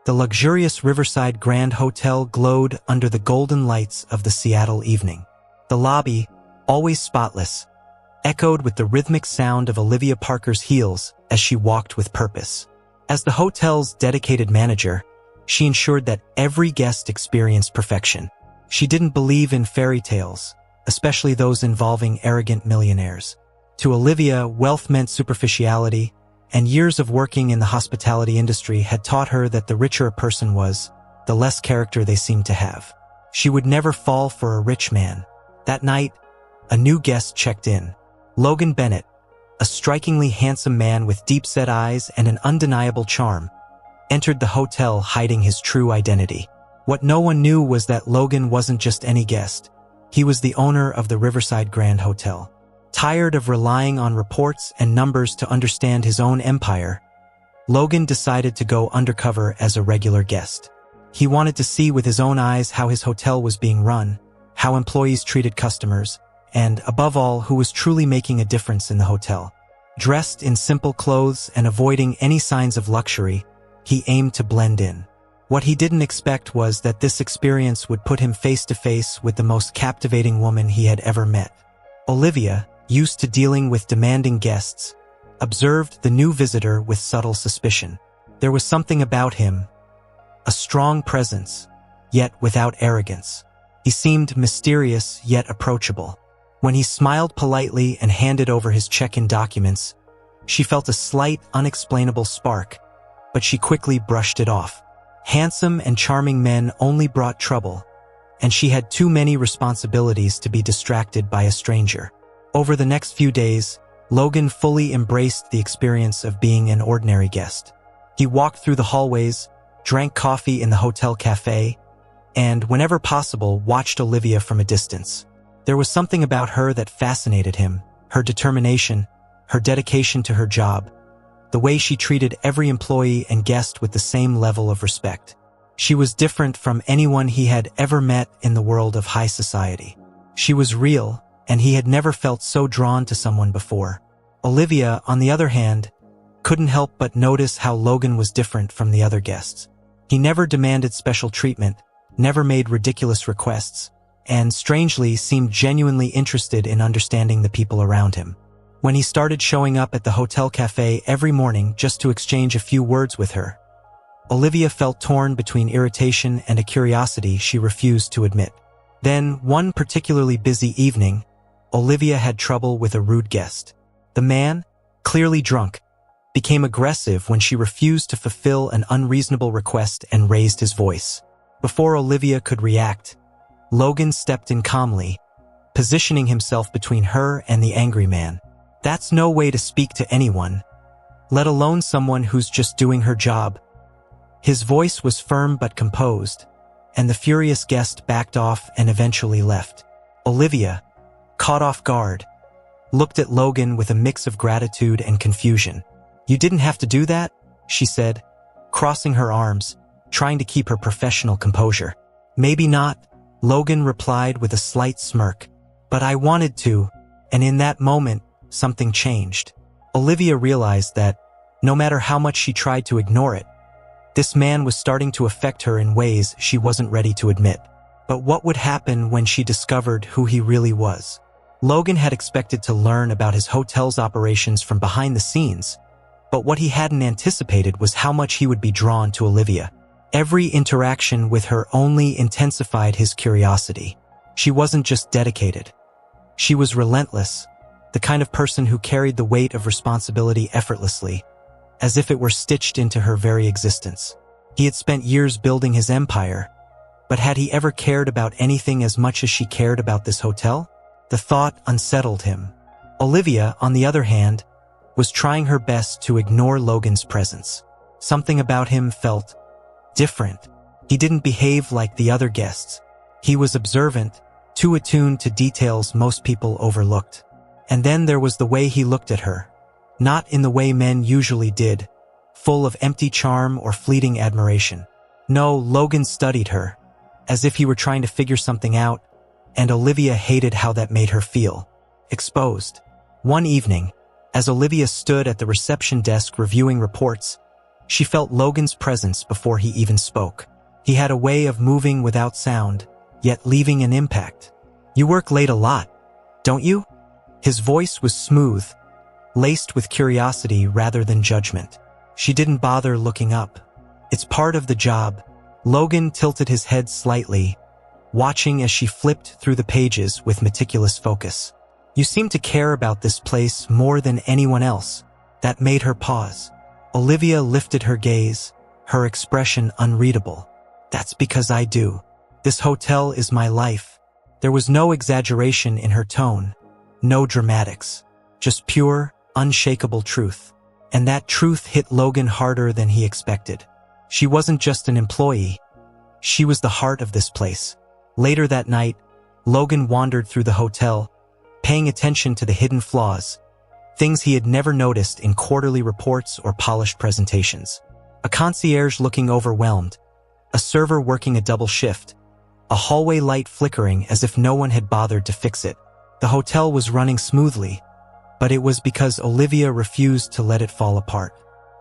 The luxurious Riverside Grand Hotel glowed under the golden lights of the Seattle evening. The lobby, always spotless, echoed with the rhythmic sound of Olivia Parker's heels as she walked with purpose. As the hotel's dedicated manager, she ensured that every guest experienced perfection. She didn't believe in fairy tales, especially those involving arrogant millionaires. To Olivia, wealth meant superficiality, and years of working in the hospitality industry had taught her that the richer a person was, the less character they seemed to have. She would never fall for a rich man. That night, a new guest checked in. Logan Bennett, a strikingly handsome man with deep-set eyes and an undeniable charm, entered the hotel hiding his true identity. What no one knew was that Logan wasn't just any guest. He was the owner of the Riverside Grand Hotel. Tired of relying on reports and numbers to understand his own empire, Logan decided to go undercover as a regular guest. He wanted to see with his own eyes how his hotel was being run, how employees treated customers, and, above all, who was truly making a difference in the hotel. Dressed in simple clothes and avoiding any signs of luxury, he aimed to blend in. What he didn't expect was that this experience would put him face to face with the most captivating woman he had ever met. Olivia, used to dealing with demanding guests, observed the new visitor with subtle suspicion. There was something about him, a strong presence, yet without arrogance. He seemed mysterious yet approachable. When he smiled politely and handed over his check-in documents, she felt a slight, unexplainable spark, but she quickly brushed it off. Handsome and charming men only brought trouble, and she had too many responsibilities to be distracted by a stranger. Over the next few days, Logan fully embraced the experience of being an ordinary guest. He walked through the hallways, drank coffee in the hotel cafe, and, whenever possible, watched Olivia from a distance. There was something about her that fascinated him, her determination, her dedication to her job, the way she treated every employee and guest with the same level of respect. She was different from anyone he had ever met in the world of high society. She was real, and he had never felt so drawn to someone before. Olivia, on the other hand, couldn't help but notice how Logan was different from the other guests. He never demanded special treatment, never made ridiculous requests, and strangely seemed genuinely interested in understanding the people around him. When he started showing up at the hotel cafe every morning just to exchange a few words with her, Olivia felt torn between irritation and a curiosity she refused to admit. Then, one particularly busy evening, Olivia had trouble with a rude guest. The man, clearly drunk, became aggressive when she refused to fulfill an unreasonable request and raised his voice. Before Olivia could react, Logan stepped in calmly, positioning himself between her and the angry man. That's no way to speak to anyone, let alone someone who's just doing her job. His voice was firm but composed, and the furious guest backed off and eventually left. Olivia, caught off guard, looked at Logan with a mix of gratitude and confusion. "You didn't have to do that?" she said, crossing her arms, trying to keep her professional composure. "Maybe not," Logan replied with a slight smirk. "But I wanted to," and in that moment, something changed. Olivia realized that, no matter how much she tried to ignore it, this man was starting to affect her in ways she wasn't ready to admit. But what would happen when she discovered who he really was? Logan had expected to learn about his hotel's operations from behind the scenes, but what he hadn't anticipated was how much he would be drawn to Olivia. Every interaction with her only intensified his curiosity. She wasn't just dedicated. She was relentless, the kind of person who carried the weight of responsibility effortlessly, as if it were stitched into her very existence. He had spent years building his empire, but had he ever cared about anything as much as she cared about this hotel? The thought unsettled him. Olivia, on the other hand, was trying her best to ignore Logan's presence. Something about him felt different. He didn't behave like the other guests. He was observant, too attuned to details most people overlooked. And then there was the way he looked at her. Not in the way men usually did, full of empty charm or fleeting admiration. No, Logan studied her, as if he were trying to figure something out, and Olivia hated how that made her feel. Exposed. One evening, as Olivia stood at the reception desk reviewing reports, She felt Logan's presence before he even spoke. He had a way of moving without sound, yet leaving an impact. "You work late a lot, don't you?" His voice was smooth, laced with curiosity rather than judgment. She didn't bother looking up. "It's part of the job." Logan tilted his head slightly, watching as she flipped through the pages with meticulous focus. "You seem to care about this place more than anyone else." That made her pause. Olivia lifted her gaze, her expression unreadable. "That's because I do. This hotel is my life." There was no exaggeration in her tone, no dramatics, just pure, unshakable truth. And that truth hit Logan harder than he expected. She wasn't just an employee. She was the heart of this place. Later that night, Logan wandered through the hotel, paying attention to the hidden flaws, things he had never noticed in quarterly reports or polished presentations. A concierge looking overwhelmed, a server working a double shift, a hallway light flickering as if no one had bothered to fix it. The hotel was running smoothly, but it was because Olivia refused to let it fall apart.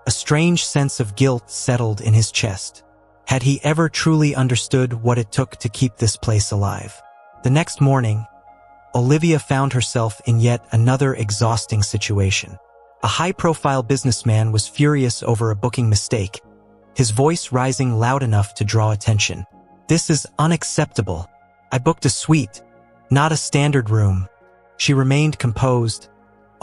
A strange sense of guilt settled in his chest. Had he ever truly understood what it took to keep this place alive? The next morning, Olivia found herself in yet another exhausting situation. A high-profile businessman was furious over a booking mistake, his voice rising loud enough to draw attention. "This is unacceptable. I booked a suite, not a standard room." She remained composed,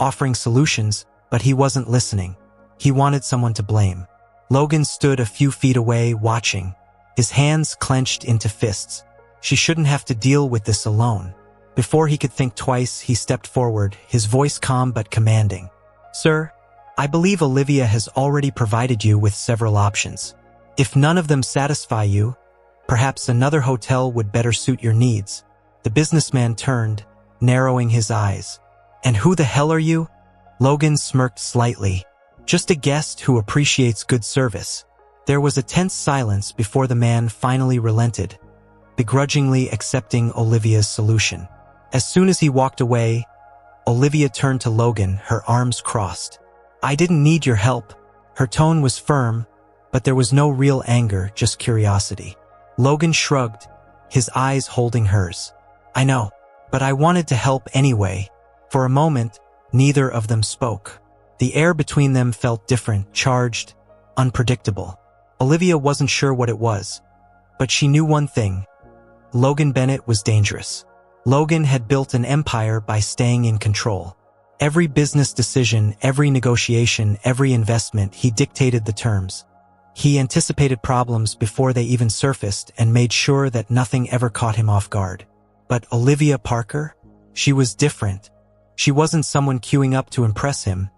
offering solutions, but he wasn't listening. He wanted someone to blame. Logan stood a few feet away, watching, his hands clenched into fists. She shouldn't have to deal with this alone. Before he could think twice, he stepped forward, his voice calm but commanding. "Sir, I believe Olivia has already provided you with several options. If none of them satisfy you, perhaps another hotel would better suit your needs." The businessman turned, narrowing his eyes. "And who the hell are you?" Logan smirked slightly. "Just a guest who appreciates good service." There was a tense silence before the man finally relented, begrudgingly accepting Olivia's solution. As soon as he walked away, Olivia turned to Logan, her arms crossed. "I didn't need your help." Her tone was firm, but there was no real anger, just curiosity. Logan shrugged, his eyes holding hers. "I know, but I wanted to help anyway." For a moment, neither of them spoke. The air between them felt different, charged, unpredictable. Olivia wasn't sure what it was, but she knew one thing. Logan Bennett was dangerous. Logan had built an empire by staying in control. Every business decision, every negotiation, every investment, he dictated the terms. He anticipated problems before they even surfaced and made sure that nothing ever caught him off guard. But Olivia Parker? She was different. She wasn't someone queuing up to impress him.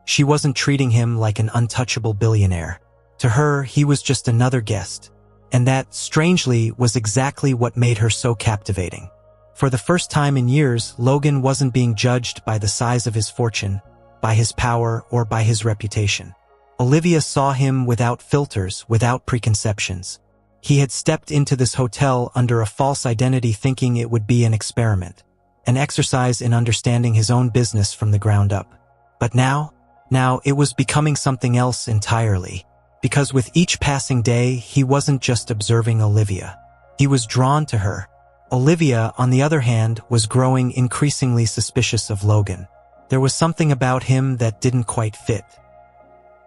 She wasn't treating him like an untouchable billionaire. To her, he was just another guest. And that, strangely, was exactly what made her so captivating. For the first time in years, Logan wasn't being judged by the size of his fortune, by his power, or by his reputation. Olivia saw him without filters, without preconceptions. He had stepped into this hotel under a false identity, thinking it would be an experiment, an exercise in understanding his own business from the ground up. But now it was becoming something else entirely. Because with each passing day, he wasn't just observing Olivia. He was drawn to her. Olivia, on the other hand, was growing increasingly suspicious of Logan. There was something about him that didn't quite fit.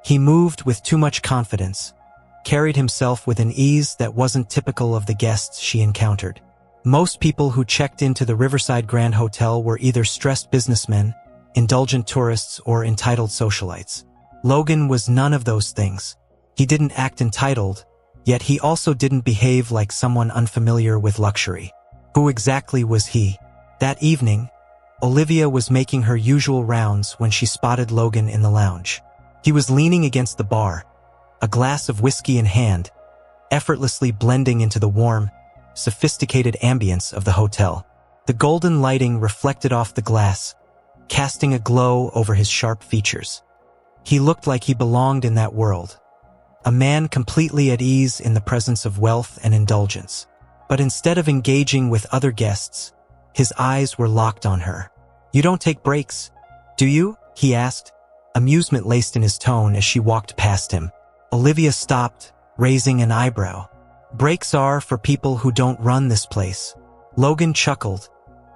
He moved with too much confidence, carried himself with an ease that wasn't typical of the guests she encountered. Most people who checked into the Riverside Grand Hotel were either stressed businessmen, indulgent tourists, or entitled socialites. Logan was none of those things. He didn't act entitled, yet he also didn't behave like someone unfamiliar with luxury. Who exactly was he? That evening, Olivia was making her usual rounds when she spotted Logan in the lounge. He was leaning against the bar, a glass of whiskey in hand, effortlessly blending into the warm, sophisticated ambience of the hotel. The golden lighting reflected off the glass, casting a glow over his sharp features. He looked like he belonged in that world, a man completely at ease in the presence of wealth and indulgence. But instead of engaging with other guests, his eyes were locked on her. "You don't take breaks, do you?" he asked, amusement laced in his tone as she walked past him. Olivia stopped, raising an eyebrow. Breaks are for people who don't run this place. Logan chuckled,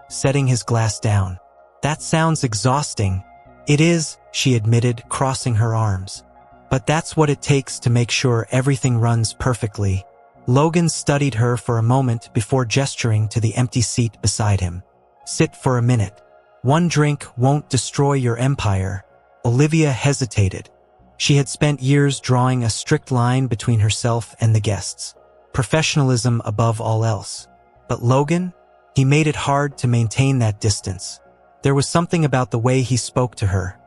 setting his glass down. That sounds exhausting. It is, she admitted, crossing her arms. But that's what it takes to make sure everything runs perfectly. Logan studied her for a moment before gesturing to the empty seat beside him. Sit for a minute. One drink won't destroy your empire. Olivia hesitated. She had spent years drawing a strict line between herself and the guests. Professionalism above all else. But Logan? He made it hard to maintain that distance. There was something about the way he spoke to her.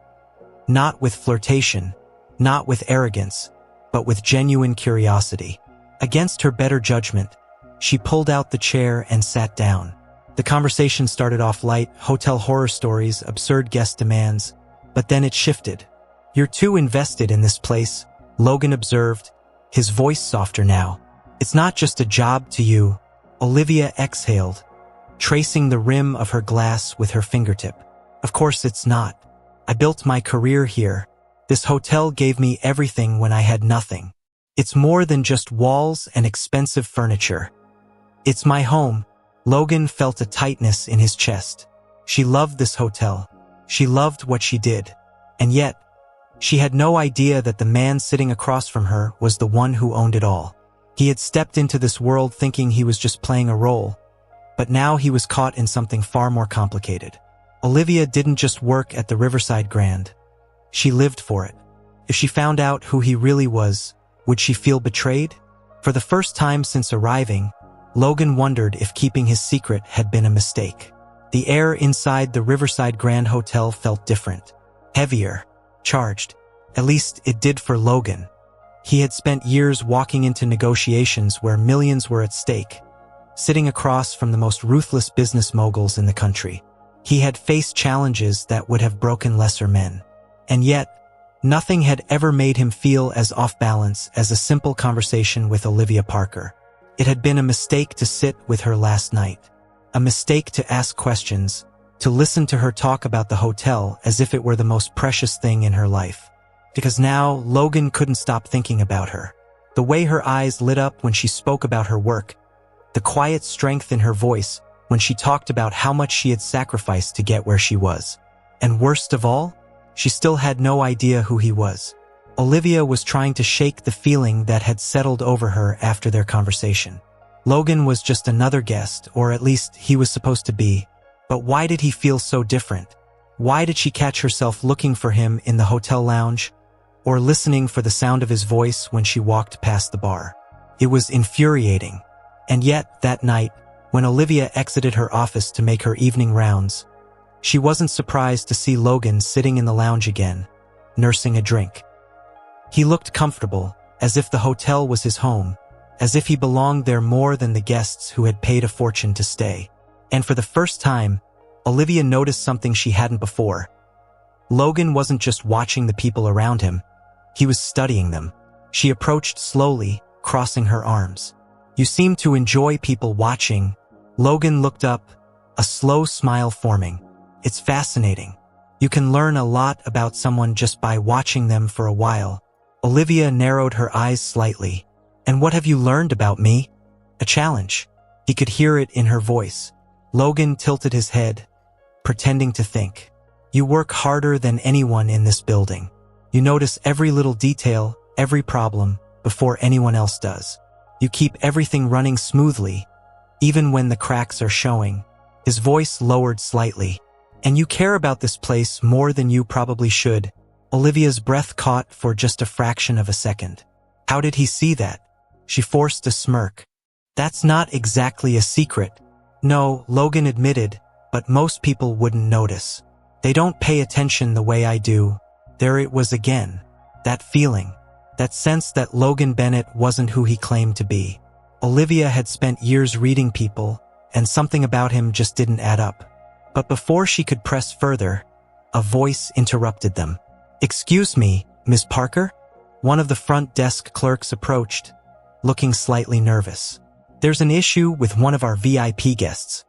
Not with flirtation, not with arrogance, but with genuine curiosity. Against her better judgment, she pulled out the chair and sat down. The conversation started off light, hotel horror stories, absurd guest demands, but then it shifted. You're too invested in this place, Logan observed, his voice softer now. It's not just a job to you. Olivia exhaled, tracing the rim of her glass with her fingertip. Of course it's not. I built my career here. This hotel gave me everything when I had nothing. It's more than just walls and expensive furniture. It's my home. Logan felt a tightness in his chest. She loved this hotel. She loved what she did. And yet, she had no idea that the man sitting across from her was the one who owned it all. He had stepped into this world thinking he was just playing a role, but now he was caught in something far more complicated. Olivia didn't just work at the Riverside Grand. She lived for it. If she found out who he really was, would she feel betrayed? For the first time since arriving, Logan wondered if keeping his secret had been a mistake. The air inside the Riverside Grand Hotel felt different. Heavier. Charged. At least it did for Logan. He had spent years walking into negotiations where millions were at stake, sitting across from the most ruthless business moguls in the country. He had faced challenges that would have broken lesser men. And yet, nothing had ever made him feel as off balance as a simple conversation with Olivia Parker. It had been a mistake to sit with her last night. A mistake to ask questions, to listen to her talk about the hotel as if it were the most precious thing in her life. Because now, Logan couldn't stop thinking about her. The way her eyes lit up when she spoke about her work, the quiet strength in her voice when she talked about how much she had sacrificed to get where she was. And worst of all, she still had no idea who he was. Olivia was trying to shake the feeling that had settled over her after their conversation. Logan was just another guest, or at least he was supposed to be. But why did he feel so different? Why did she catch herself looking for him in the hotel lounge, or listening for the sound of his voice when she walked past the bar? It was infuriating. And yet, that night, when Olivia exited her office to make her evening rounds, she wasn't surprised to see Logan sitting in the lounge again, nursing a drink. He looked comfortable, as if the hotel was his home, as if he belonged there more than the guests who had paid a fortune to stay. And for the first time, Olivia noticed something she hadn't before. Logan wasn't just watching the people around him, he was studying them. She approached slowly, crossing her arms. You seem to enjoy people watching. Logan looked up, a slow smile forming. It's fascinating. You can learn a lot about someone just by watching them for a while. Olivia narrowed her eyes slightly. And what have you learned about me? A challenge. He could hear it in her voice. Logan tilted his head, pretending to think. You work harder than anyone in this building. You notice every little detail, every problem, before anyone else does. You keep everything running smoothly, even when the cracks are showing. His voice lowered slightly. And you care about this place more than you probably should. Olivia's breath caught for just a fraction of a second. How did he see that? She forced a smirk. That's not exactly a secret. No, Logan admitted, but most people wouldn't notice. They don't pay attention the way I do. There it was again. That feeling. That sense that Logan Bennett wasn't who he claimed to be. Olivia had spent years reading people, and something about him just didn't add up. But before she could press further, a voice interrupted them. Excuse me, Ms. Parker? One of the front desk clerks approached, looking slightly nervous. There's an issue with one of our VIP guests.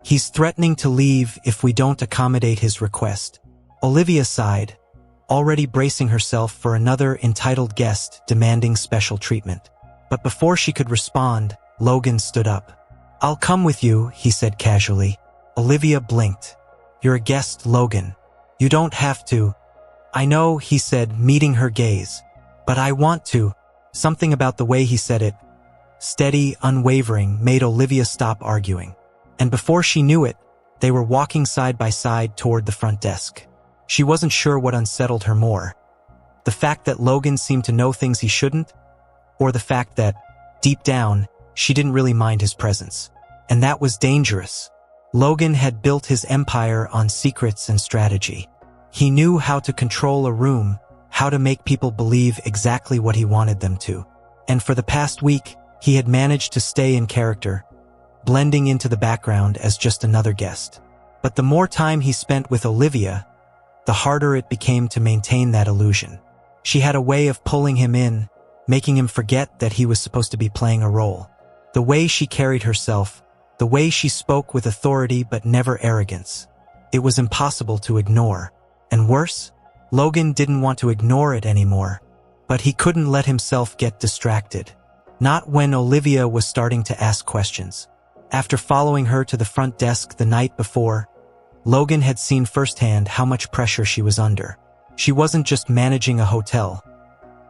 He's threatening to leave if we don't accommodate his request. Olivia sighed, already bracing herself for another entitled guest demanding special treatment. But before she could respond, Logan stood up. "I'll come with you," he said casually. Olivia blinked. "You're a guest, Logan. You don't have to." "I know," he said, meeting her gaze. "But I want to." Something about the way he said it, steady, unwavering, made Olivia stop arguing. And before she knew it, they were walking side by side toward the front desk. She wasn't sure what unsettled her more. The fact that Logan seemed to know things he shouldn't, or the fact that, deep down, she didn't really mind his presence. And that was dangerous. Logan had built his empire on secrets and strategy. He knew how to control a room, how to make people believe exactly what he wanted them to. And for the past week, he had managed to stay in character, blending into the background as just another guest. But the more time he spent with Olivia, the harder it became to maintain that illusion. She had a way of pulling him in, making him forget that he was supposed to be playing a role. The way she carried herself, the way she spoke with authority but never arrogance. It was impossible to ignore. And worse, Logan didn't want to ignore it anymore, but he couldn't let himself get distracted. Not when Olivia was starting to ask questions. After following her to the front desk the night before, Logan had seen firsthand how much pressure she was under. She wasn't just managing a hotel.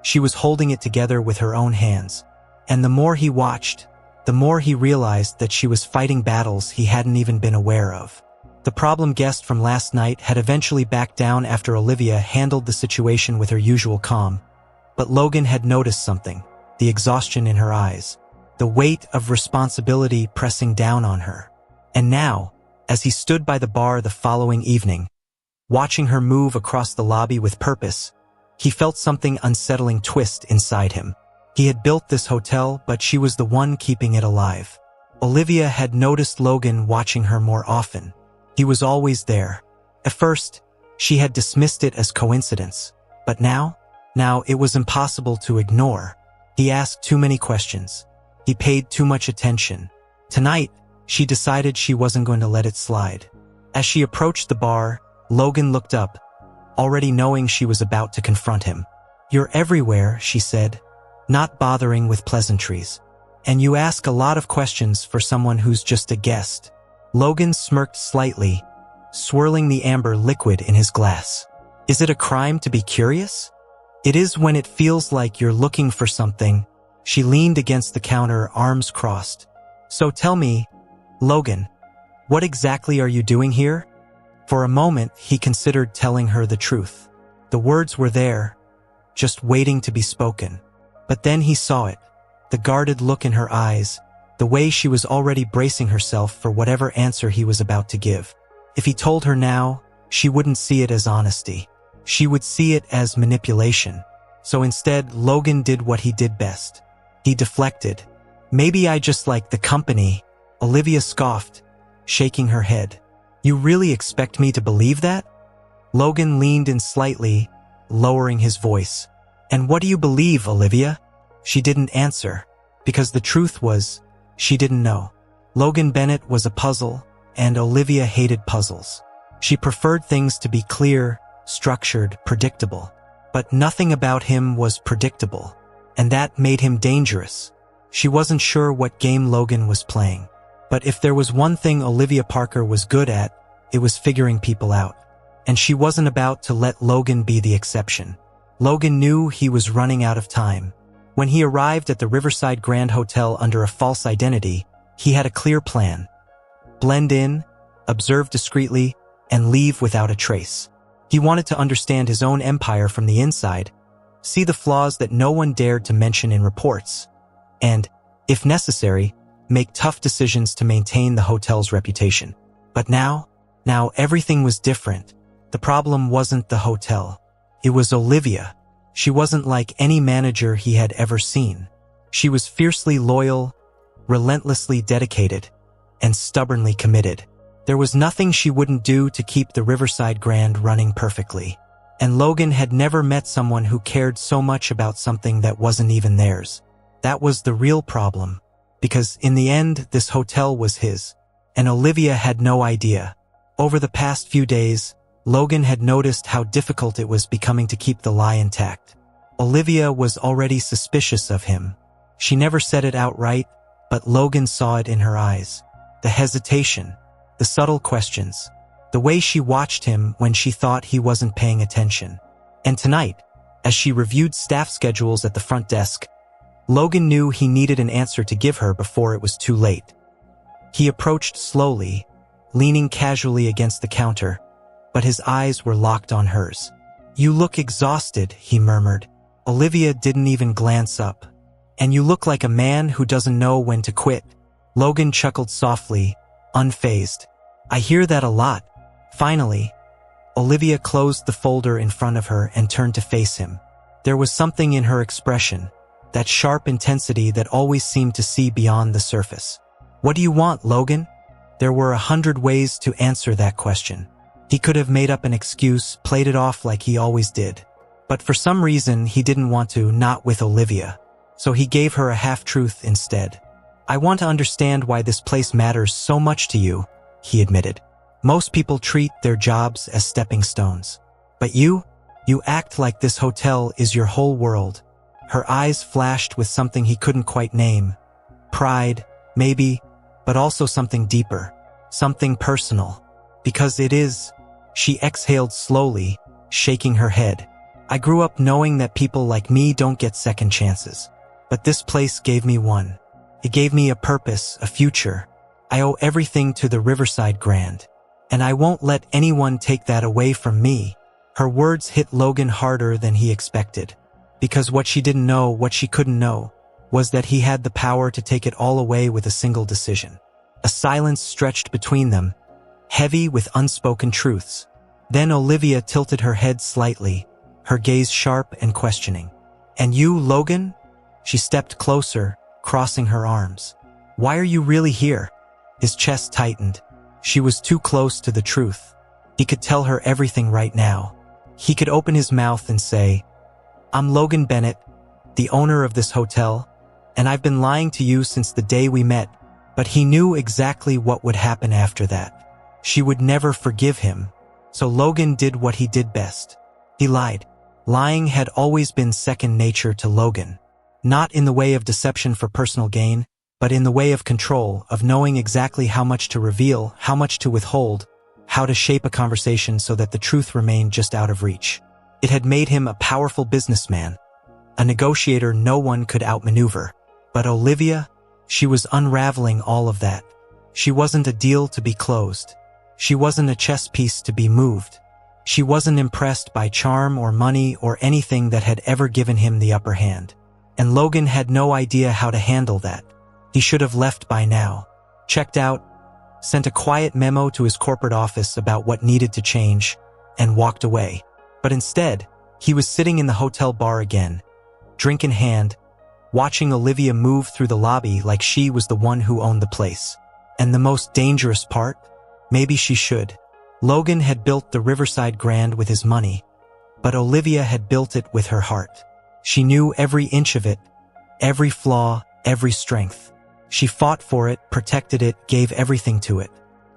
She was holding it together with her own hands. And the more he watched, the more he realized that she was fighting battles he hadn't even been aware of. The problem guest from last night had eventually backed down after Olivia handled the situation with her usual calm. But Logan had noticed something, the exhaustion in her eyes, the weight of responsibility pressing down on her. And now, as he stood by the bar the following evening, watching her move across the lobby with purpose, he felt something unsettling twist inside him. He had built this hotel, but she was the one keeping it alive. Olivia had noticed Logan watching her more often. He was always there. At first, she had dismissed it as coincidence. But now it was impossible to ignore. He asked too many questions. He paid too much attention. Tonight, she decided she wasn't going to let it slide. As she approached the bar, Logan looked up, already knowing she was about to confront him. "You're everywhere," she said, not bothering with pleasantries. "And you ask a lot of questions for someone who's just a guest." Logan smirked slightly, swirling the amber liquid in his glass. "Is it a crime to be curious?" "It is when it feels like you're looking for something." She leaned against the counter, arms crossed. "So tell me, Logan, what exactly are you doing here?" For a moment, he considered telling her the truth. The words were there, just waiting to be spoken. But then he saw it, the guarded look in her eyes, the way she was already bracing herself for whatever answer he was about to give. If he told her now, she wouldn't see it as honesty. She would see it as manipulation. So instead, Logan did what he did best. He deflected. "Maybe I just like the company," Olivia scoffed, shaking her head. "You really expect me to believe that?" Logan leaned in slightly, lowering his voice. "And what do you believe, Olivia?" She didn't answer, because the truth was, she didn't know. Logan Bennett was a puzzle, and Olivia hated puzzles. She preferred things to be clear, structured, predictable. But nothing about him was predictable, and that made him dangerous. She wasn't sure what game Logan was playing. But if there was one thing Olivia Parker was good at, it was figuring people out. And she wasn't about to let Logan be the exception. Logan knew he was running out of time. When he arrived at the Riverside Grand Hotel under a false identity, he had a clear plan. Blend in, observe discreetly, and leave without a trace. He wanted to understand his own empire from the inside, see the flaws that no one dared to mention in reports, and, if necessary, make tough decisions to maintain the hotel's reputation. But now everything was different. The problem wasn't the hotel. It was Olivia. She wasn't like any manager he had ever seen. She was fiercely loyal, relentlessly dedicated, and stubbornly committed. There was nothing she wouldn't do to keep the Riverside Grand running perfectly. And Logan had never met someone who cared so much about something that wasn't even theirs. That was the real problem. Because in the end, this hotel was his. And Olivia had no idea. Over the past few days, Logan had noticed how difficult it was becoming to keep the lie intact. Olivia was already suspicious of him. She never said it outright, but Logan saw it in her eyes. The hesitation, the subtle questions, the way she watched him when she thought he wasn't paying attention. And tonight, as she reviewed staff schedules at the front desk, Logan knew he needed an answer to give her before it was too late. He approached slowly, leaning casually against the counter, but his eyes were locked on hers. "You look exhausted," he murmured. Olivia didn't even glance up. "And you look like a man who doesn't know when to quit." Logan chuckled softly, unfazed. "I hear that a lot." Finally, Olivia closed the folder in front of her and turned to face him. There was something in her expression, that sharp intensity that always seemed to see beyond the surface. "What do you want, Logan?" There were 100 ways to answer that question. He could have made up an excuse, played it off like he always did. But for some reason, he didn't want to, not with Olivia. So he gave her a half-truth instead. "I want to understand why this place matters so much to you," he admitted. "Most people treat their jobs as stepping stones. But you act like this hotel is your whole world." Her eyes flashed with something he couldn't quite name. Pride, maybe, but also something deeper, something personal. "Because it is." She exhaled slowly, shaking her head. "I grew up knowing that people like me don't get second chances. But this place gave me one. It gave me a purpose, a future. I owe everything to the Riverside Grand. And I won't let anyone take that away from me." Her words hit Logan harder than he expected. Because what she didn't know, what she couldn't know, was that he had the power to take it all away with a single decision. A silence stretched between them, heavy with unspoken truths. Then Olivia tilted her head slightly, her gaze sharp and questioning. "And you, Logan?" She stepped closer, crossing her arms. "Why are you really here?" His chest tightened. She was too close to the truth. He could tell her everything right now. He could open his mouth and say, "I'm Logan Bennett, the owner of this hotel, and I've been lying to you since the day we met." But he knew exactly what would happen after that. She would never forgive him. So Logan did what he did best. He lied. Lying had always been second nature to Logan. Not in the way of deception for personal gain, but in the way of control, of knowing exactly how much to reveal, how much to withhold, how to shape a conversation so that the truth remained just out of reach. It had made him a powerful businessman, a negotiator no one could outmaneuver. But Olivia, she was unraveling all of that. She wasn't a deal to be closed. She wasn't a chess piece to be moved. She wasn't impressed by charm or money or anything that had ever given him the upper hand. And Logan had no idea how to handle that. He should have left by now. Checked out, sent a quiet memo to his corporate office about what needed to change, and walked away. But instead, he was sitting in the hotel bar again, drink in hand, watching Olivia move through the lobby like she was the one who owned the place. And the most dangerous part? Maybe she should. Logan had built the Riverside Grand with his money, but Olivia had built it with her heart. She knew every inch of it, every flaw, every strength. She fought for it, protected it, gave everything to it.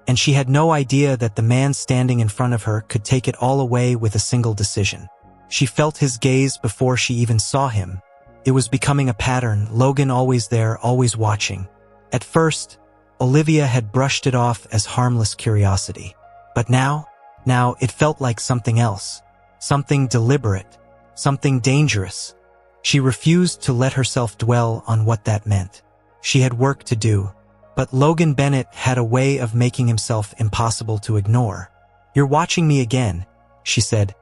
And she had no idea that the man standing in front of her could take it all away with a single decision. She felt his gaze before she even saw him. It was becoming a pattern, Logan always there, always watching. At first, Olivia had brushed it off as harmless curiosity. But now it felt like something else. Something deliberate. Something dangerous. She refused to let herself dwell on what that meant. She had work to do. But Logan Bennett had a way of making himself impossible to ignore. "You're watching me again," she said,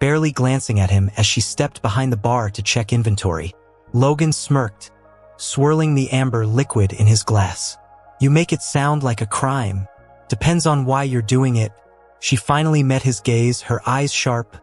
barely glancing at him as she stepped behind the bar to check inventory. Logan smirked, swirling the amber liquid in his glass. "You make it sound like a crime. Depends on why you're doing it." She finally met his gaze, her eyes sharp,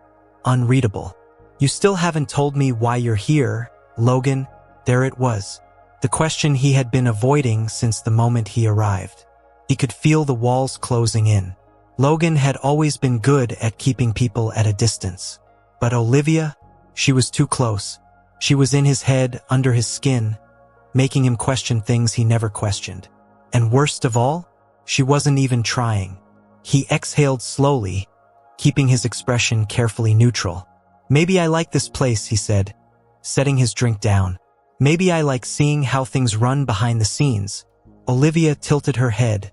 unreadable. "You still haven't told me why you're here, Logan." There it was. The question he had been avoiding since the moment he arrived. He could feel the walls closing in. Logan had always been good at keeping people at a distance. But Olivia, she was too close. She was in his head, under his skin, making him question things he never questioned. And worst of all, she wasn't even trying. He exhaled slowly, keeping his expression carefully neutral. "Maybe I like this place," he said, setting his drink down. "Maybe I like seeing how things run behind the scenes." Olivia tilted her head,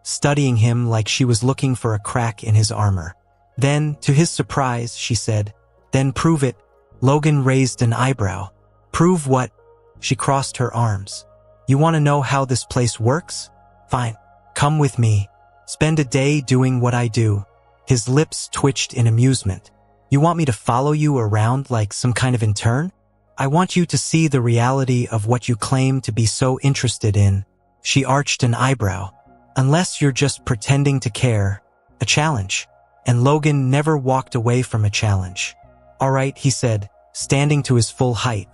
studying him like she was looking for a crack in his armor. Then, to his surprise, she said, "Then prove it." Logan raised an eyebrow. "Prove what?" She crossed her arms. "You want to know how this place works? Fine. Come with me. Spend a day doing what I do." His lips twitched in amusement. "You want me to follow you around like some kind of intern? I want you to see the reality of what you claim to be so interested in." She arched an eyebrow. "Unless you're just pretending to care. A challenge." And Logan never walked away from a challenge. "All right," he said, standing to his full height.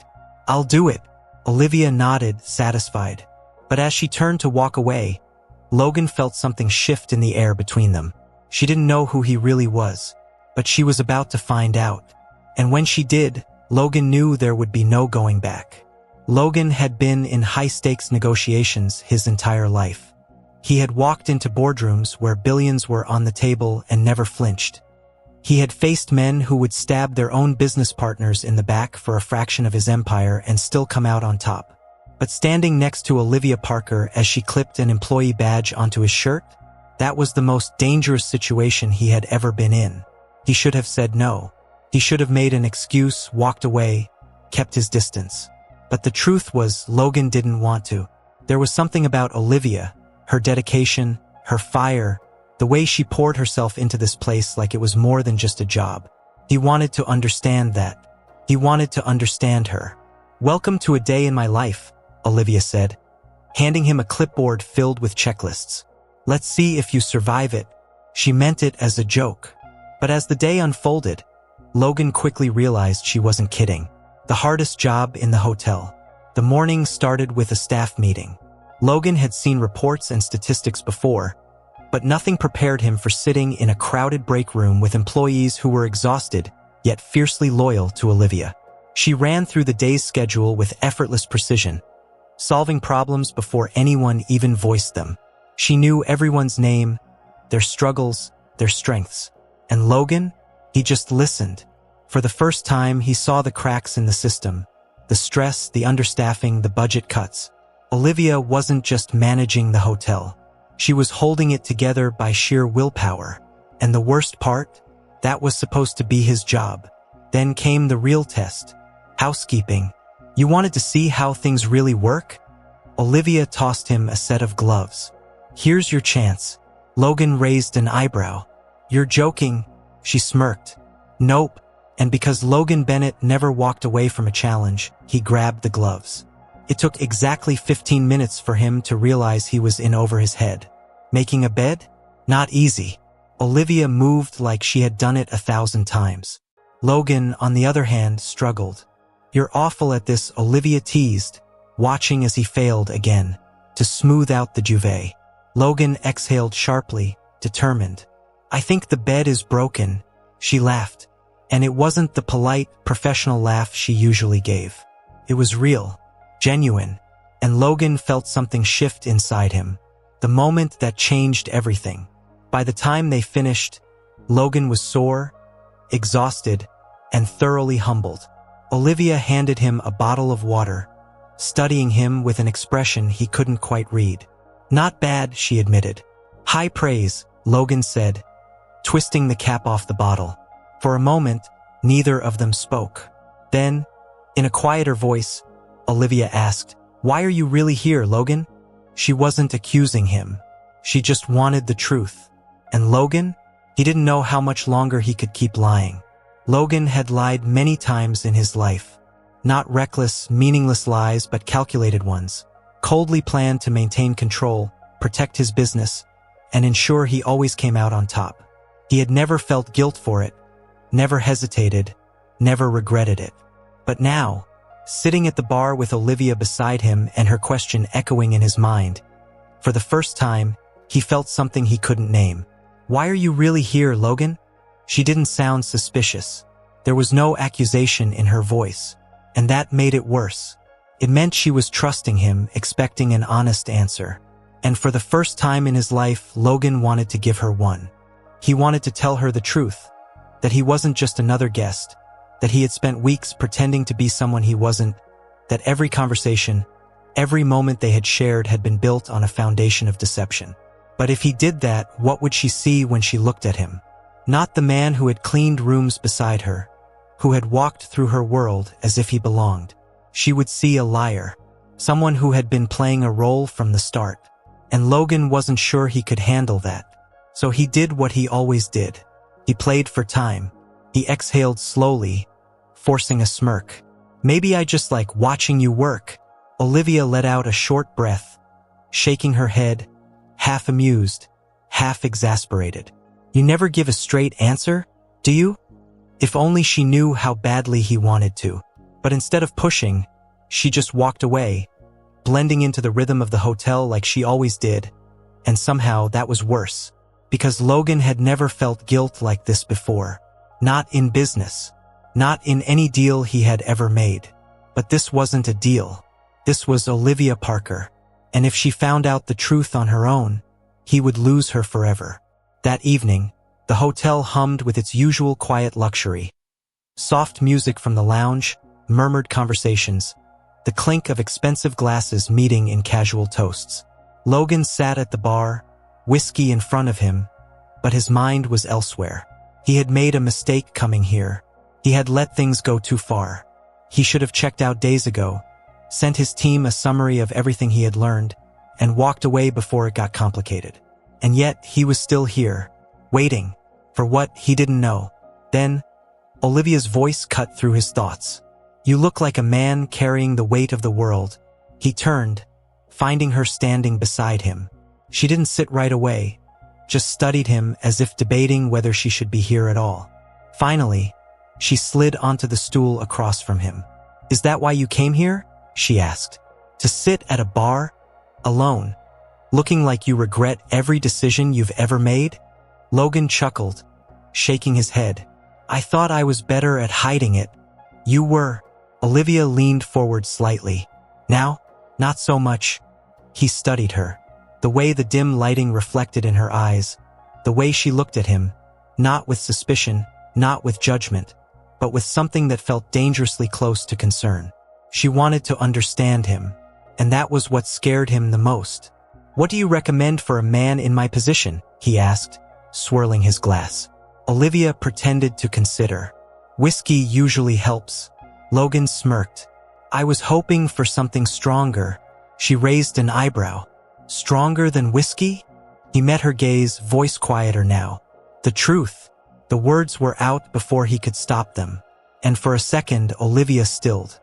"I'll do it." Olivia nodded, satisfied. But as she turned to walk away, Logan felt something shift in the air between them. She didn't know who he really was, but she was about to find out. And when she did, Logan knew there would be no going back. Logan had been in high-stakes negotiations his entire life. He had walked into boardrooms where billions were on the table and never flinched. He had faced men who would stab their own business partners in the back for a fraction of his empire and still come out on top. But standing next to Olivia Parker as she clipped an employee badge onto his shirt, that was the most dangerous situation he had ever been in. He should have said no. He should have made an excuse, walked away, kept his distance. But the truth was, Logan didn't want to. There was something about Olivia, her dedication, her fire, the way she poured herself into this place like it was more than just a job. He wanted to understand that. He wanted to understand her. "Welcome to a day in my life," Olivia said, handing him a clipboard filled with checklists. "Let's see if you survive it." She meant it as a joke. But as the day unfolded, Logan quickly realized she wasn't kidding. The hardest job in the hotel. The morning started with a staff meeting. Logan had seen reports and statistics before, but nothing prepared him for sitting in a crowded break room with employees who were exhausted, yet fiercely loyal to Olivia. She ran through the day's schedule with effortless precision, solving problems before anyone even voiced them. She knew everyone's name, their struggles, their strengths. And Logan? He just listened. For the first time, he saw the cracks in the system, the stress, the understaffing, the budget cuts. Olivia wasn't just managing the hotel. She was holding it together by sheer willpower. And the worst part? That was supposed to be his job. Then came the real test. Housekeeping. "You wanted to see how things really work?" Olivia tossed him a set of gloves. "Here's your chance." Logan raised an eyebrow. "You're joking," she smirked. "Nope." And because Logan Bennett never walked away from a challenge, he grabbed the gloves. It took exactly 15 minutes for him to realize he was in over his head. Making a bed? Not easy. Olivia moved like she had done it 1,000 times. Logan, on the other hand, struggled. "You're awful at this," Olivia teased, watching as he failed again, to smooth out the duvet. Logan exhaled sharply, determined. "I think the bed is broken," she laughed. And it wasn't the polite, professional laugh she usually gave. It was real, genuine, and Logan felt something shift inside him, the moment that changed everything. By the time they finished, Logan was sore, exhausted, and thoroughly humbled. Olivia handed him a bottle of water, studying him with an expression he couldn't quite read. "Not bad," she admitted. "High praise," Logan said, twisting the cap off the bottle. For a moment, neither of them spoke. Then, in a quieter voice, Olivia asked, "Why are you really here, Logan?" She wasn't accusing him. She just wanted the truth. And Logan? He didn't know how much longer he could keep lying. Logan had lied many times in his life. Not reckless, meaningless lies, but calculated ones. Coldly planned to maintain control, protect his business, and ensure he always came out on top. He had never felt guilt for it, never hesitated, never regretted it. But now, sitting at the bar with Olivia beside him and her question echoing in his mind, for the first time, he felt something he couldn't name. "Why are you really here, Logan?" She didn't sound suspicious. There was no accusation in her voice, and that made it worse. It meant she was trusting him, expecting an honest answer. And for the first time in his life, Logan wanted to give her one. He wanted to tell her the truth, that he wasn't just another guest, that he had spent weeks pretending to be someone he wasn't, that every conversation, every moment they had shared had been built on a foundation of deception. But if he did that, what would she see when she looked at him? Not the man who had cleaned rooms beside her, who had walked through her world as if he belonged. She would see a liar, someone who had been playing a role from the start. And Logan wasn't sure he could handle that. So he did what he always did. He played for time. He exhaled slowly, forcing a smirk. "Maybe I just like watching you work." Olivia let out a short breath, shaking her head, half amused, half exasperated. "You never give a straight answer, do you?" If only she knew how badly he wanted to. But instead of pushing, she just walked away, blending into the rhythm of the hotel like she always did. And somehow that was worse, because Logan had never felt guilt like this before. Not in business. Not in any deal he had ever made. But this wasn't a deal. This was Olivia Parker. And if she found out the truth on her own, he would lose her forever. That evening, the hotel hummed with its usual quiet luxury. Soft music from the lounge, murmured conversations, the clink of expensive glasses meeting in casual toasts. Logan sat at the bar, whiskey in front of him, but his mind was elsewhere. He had made a mistake coming here. He had let things go too far. He should have checked out days ago, sent his team a summary of everything he had learned, and walked away before it got complicated. And yet, he was still here, waiting for what he didn't know. Then, Olivia's voice cut through his thoughts. "You look like a man carrying the weight of the world." He turned, finding her standing beside him. She didn't sit right away, just studied him as if debating whether she should be here at all. Finally, she slid onto the stool across from him. "Is that why you came here?" she asked. "To sit at a bar, alone, looking like you regret every decision you've ever made?" Logan chuckled, shaking his head. "I thought I was better at hiding it." "You were." Olivia leaned forward slightly. "Now, not so much." He studied her. The way the dim lighting reflected in her eyes, the way she looked at him, not with suspicion, not with judgment, but with something that felt dangerously close to concern. She wanted to understand him, and that was what scared him the most. "What do you recommend for a man in my position?" he asked, swirling his glass. Olivia pretended to consider. "Whiskey usually helps." Logan smirked. "I was hoping for something stronger." She raised an eyebrow. "Stronger than whiskey?" He met her gaze, voice quieter now. "The truth." The words were out before he could stop them. And for a second, Olivia stilled.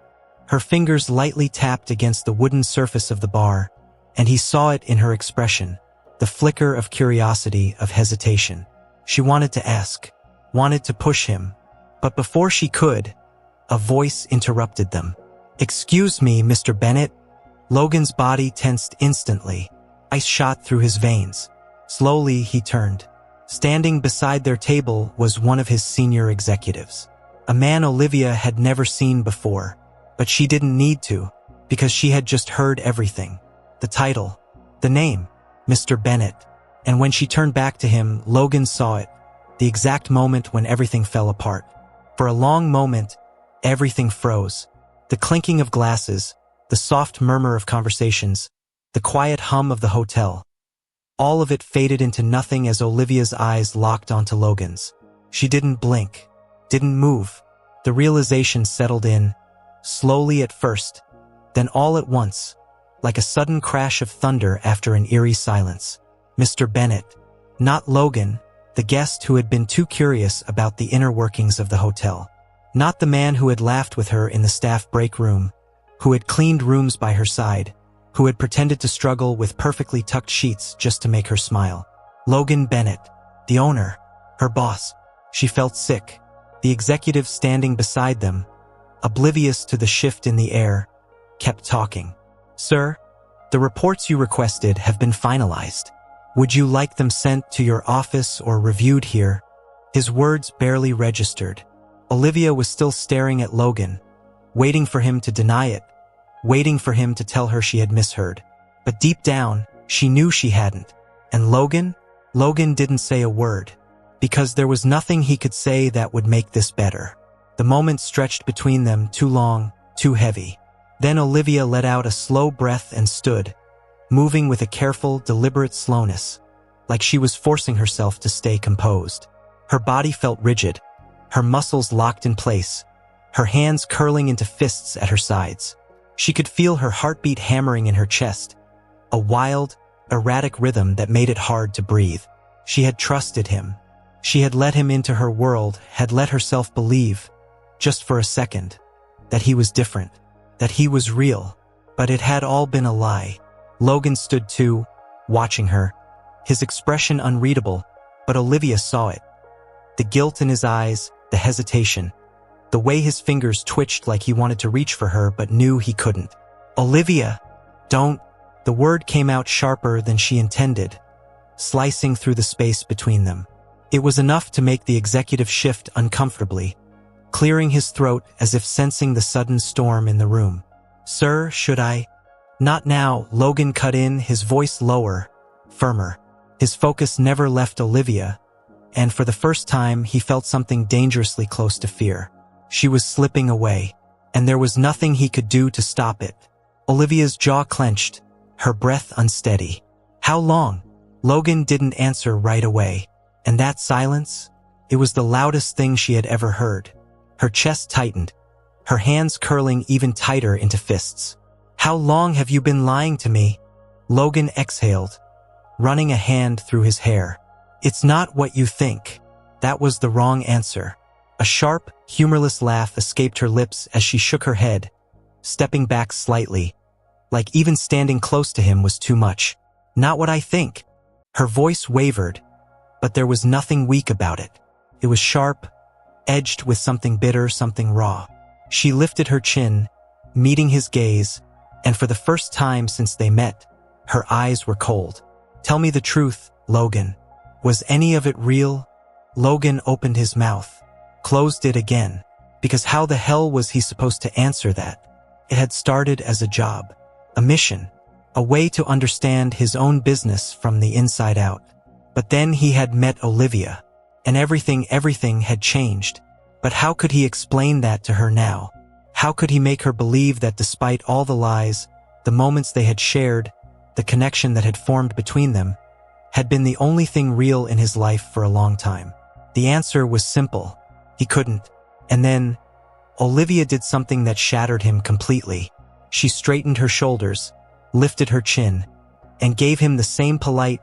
Her fingers lightly tapped against the wooden surface of the bar, and he saw it in her expression, the flicker of curiosity, of hesitation. She wanted to ask, wanted to push him, but before she could, a voice interrupted them. "Excuse me, Mr. Bennett." Logan's body tensed instantly. Ice shot through his veins. Slowly, he turned. Standing beside their table was one of his senior executives. A man Olivia had never seen before, but she didn't need to, because she had just heard everything. The title, the name, Mr. Bennett. And when she turned back to him, Logan saw it, the exact moment when everything fell apart. For a long moment, everything froze. The clinking of glasses, the soft murmur of conversations, the quiet hum of the hotel. All of it faded into nothing as Olivia's eyes locked onto Logan's. She didn't blink, didn't move. The realization settled in, slowly at first, then all at once, like a sudden crash of thunder after an eerie silence. Mr. Bennett, not Logan, the guest who had been too curious about the inner workings of the hotel. Not the man who had laughed with her in the staff break room, who had cleaned rooms by her side, who had pretended to struggle with perfectly tucked sheets just to make her smile. Logan Bennett, the owner, her boss. She felt sick. The executive standing beside them, oblivious to the shift in the air, kept talking. "Sir, the reports you requested have been finalized. Would you like them sent to your office or reviewed here?" His words barely registered. Olivia was still staring at Logan, waiting for him to deny it, waiting for him to tell her she had misheard. But deep down, she knew she hadn't. And Logan didn't say a word. because there was nothing he could say that would make this better. The moment stretched between them, too long, too heavy. Then Olivia let out a slow breath and stood, moving with a careful, deliberate slowness, like she was forcing herself to stay composed. Her body felt rigid, her muscles locked in place, her hands curling into fists at her sides. She could feel her heartbeat hammering in her chest, a wild, erratic rhythm that made it hard to breathe. She had trusted him. She had let him into her world, had let herself believe, just for a second, that he was different, that he was real. But it had all been a lie. Logan stood too, watching her, his expression unreadable, but Olivia saw it. The guilt in his eyes, the hesitation, the way his fingers twitched like he wanted to reach for her but knew he couldn't. "Olivia, don't." The word came out sharper than she intended, slicing through the space between them. It was enough to make the executive shift uncomfortably, clearing his throat as if sensing the sudden storm in the room. "Sir, should I?" "Not now," Logan cut in, his voice lower, firmer. His focus never left Olivia, and for the first time he felt something dangerously close to fear. She was slipping away, and there was nothing he could do to stop it. Olivia's jaw clenched, her breath unsteady. "How long?" Logan didn't answer right away, and that silence, it was the loudest thing she had ever heard. Her chest tightened, her hands curling even tighter into fists. "How long have you been lying to me?" Logan exhaled, running a hand through his hair. "It's not what you think." That was the wrong answer. A sharp, humorless laugh escaped her lips as she shook her head, stepping back slightly, like even standing close to him was too much. "Not what I think." Her voice wavered, but there was nothing weak about it. It was sharp, edged with something bitter, something raw. She lifted her chin, meeting his gaze, and for the first time since they met, her eyes were cold. "Tell me the truth, Logan. Was any of it real?" Logan opened his mouth, closed it again, because how the hell was he supposed to answer that? It had started as a job, a mission, a way to understand his own business from the inside out. But then he had met Olivia, and everything had changed. But how could he explain that to her now? How could he make her believe that despite all the lies, the moments they had shared, the connection that had formed between them, had been the only thing real in his life for a long time? The answer was simple. He couldn't. And then, Olivia did something that shattered him completely. She straightened her shoulders, lifted her chin, and gave him the same polite,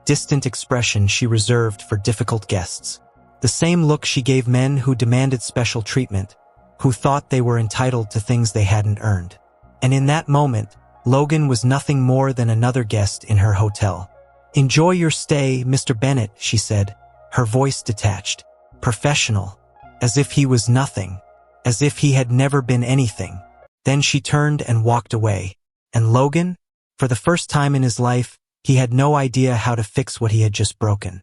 distant expression she reserved for difficult guests. The same look she gave men who demanded special treatment, who thought they were entitled to things they hadn't earned. And in that moment, Logan was nothing more than another guest in her hotel. "Enjoy your stay, Mr. Bennett," she said, her voice detached, professional, as if he was nothing, as if he had never been anything. Then she turned and walked away. And Logan, for the first time in his life, he had no idea how to fix what he had just broken.